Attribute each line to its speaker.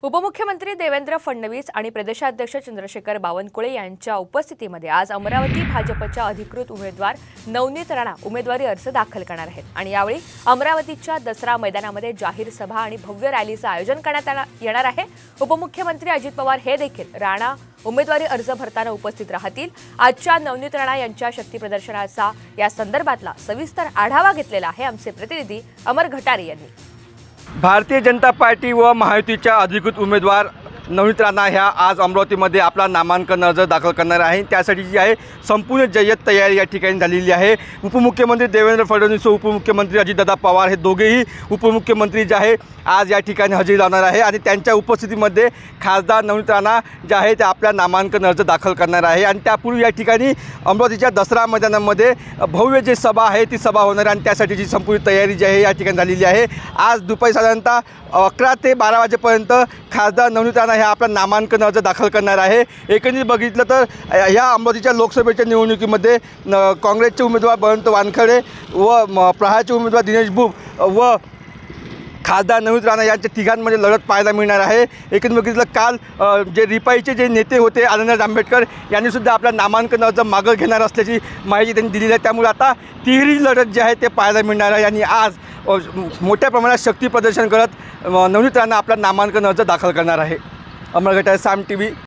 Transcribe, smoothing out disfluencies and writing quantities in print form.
Speaker 1: उपमुख्यमंत्री देवेंद्र फडणवीस आणि प्रदेशाध्यक्ष चंद्रशेखर बावनकुळे यांच्या उपस्थितीमध्ये आज अमरावती भाजपच्या अधिकृत उमेदवार नवनीत राणा उमेदवारी अर्ज दाखल करणार आहेत आणि यावेळी अमरावतीच्या दसरा मैदानामध्ये जाहीर सभा आणि भव्य रॅलीचं आयोजन करण्यात येणार आहे। उपमुख्यमंत्री अजित पवार हे देखील राणा उमेदवारी अर्ज भरताना उपस्थित राहतील। आजच्या नवनीत राणा यांच्या शक्ती प्रदर्शनाचा या संदर्भातला सविस्तर आढावा घेतलेला आहे आमचे प्रतिनिधी अमर घटारे यांनी।
Speaker 2: भारतीय जनता पार्टी व महायुतीच्या अधिकृत उमेदवार नवनीत राणा ह्या आज अमरावतीमध्ये आपला नामांकन अर्ज दाखल करणार आहे। त्यासाठी जी आहे संपूर्ण जय्यत तयारी या ठिकाणी झालेली आहे। उपमुख्यमंत्री देवेंद्र फडणवीस व उपमुख्यमंत्री अजितदादा पवार हे दोघेही उपमुख्यमंत्री जे आहे आज या ठिकाणी हजेरी लावणार आहे आणि त्यांच्या उपस्थितीमध्ये खासदार नवनीत राणा जे आहे ते आपला नामांकन अर्ज दाखल करणार आहे। आणि त्यापूर्वी या ठिकाणी अमरावतीच्या दसरा मैदानामध्ये भव्य जी सभा आहे ती सभा होणार आणि त्यासाठीची संपूर्ण तयारी जी आहे या ठिकाणी झालेली आहे। आज दुपारी साधारणतः 11 ते 12 वाजेपर्यंत खासदार नवनीत राणा हे आपला नामांकन अर्ज दाखल करणार आहे। एकंदरीत बघितलं तर या अमरावतीच्या लोकसभेच्या निवडणुकीमध्ये काँग्रेसचे उमेदवार बळवंत वानखडे व प्रहारचे उमेदवार दिनेश बुब व खासदार नवनीत राणा यांच्या तिघांमध्ये लढत पाहायला मिळणार आहे। एकंदरीत बघितलं काल जे रिपाईचे जे नेते होते आनंदराज आंबेडकर यांनी सुद्धा आपला नामांकन अर्ज मागं घेणार असल्याची माहिती त्यांनी दिलेली आहे। त्यामुळे आता तिहेरी लढत जे आहे ते पाहायला मिळणार आहे आणि आज मोठ्या प्रमाणात शक्ती प्रदर्शन करत नवनीत राणा आपला नामांकन अर्ज दाखल करणार आहे। अमर घटारे, साम टीव्ही।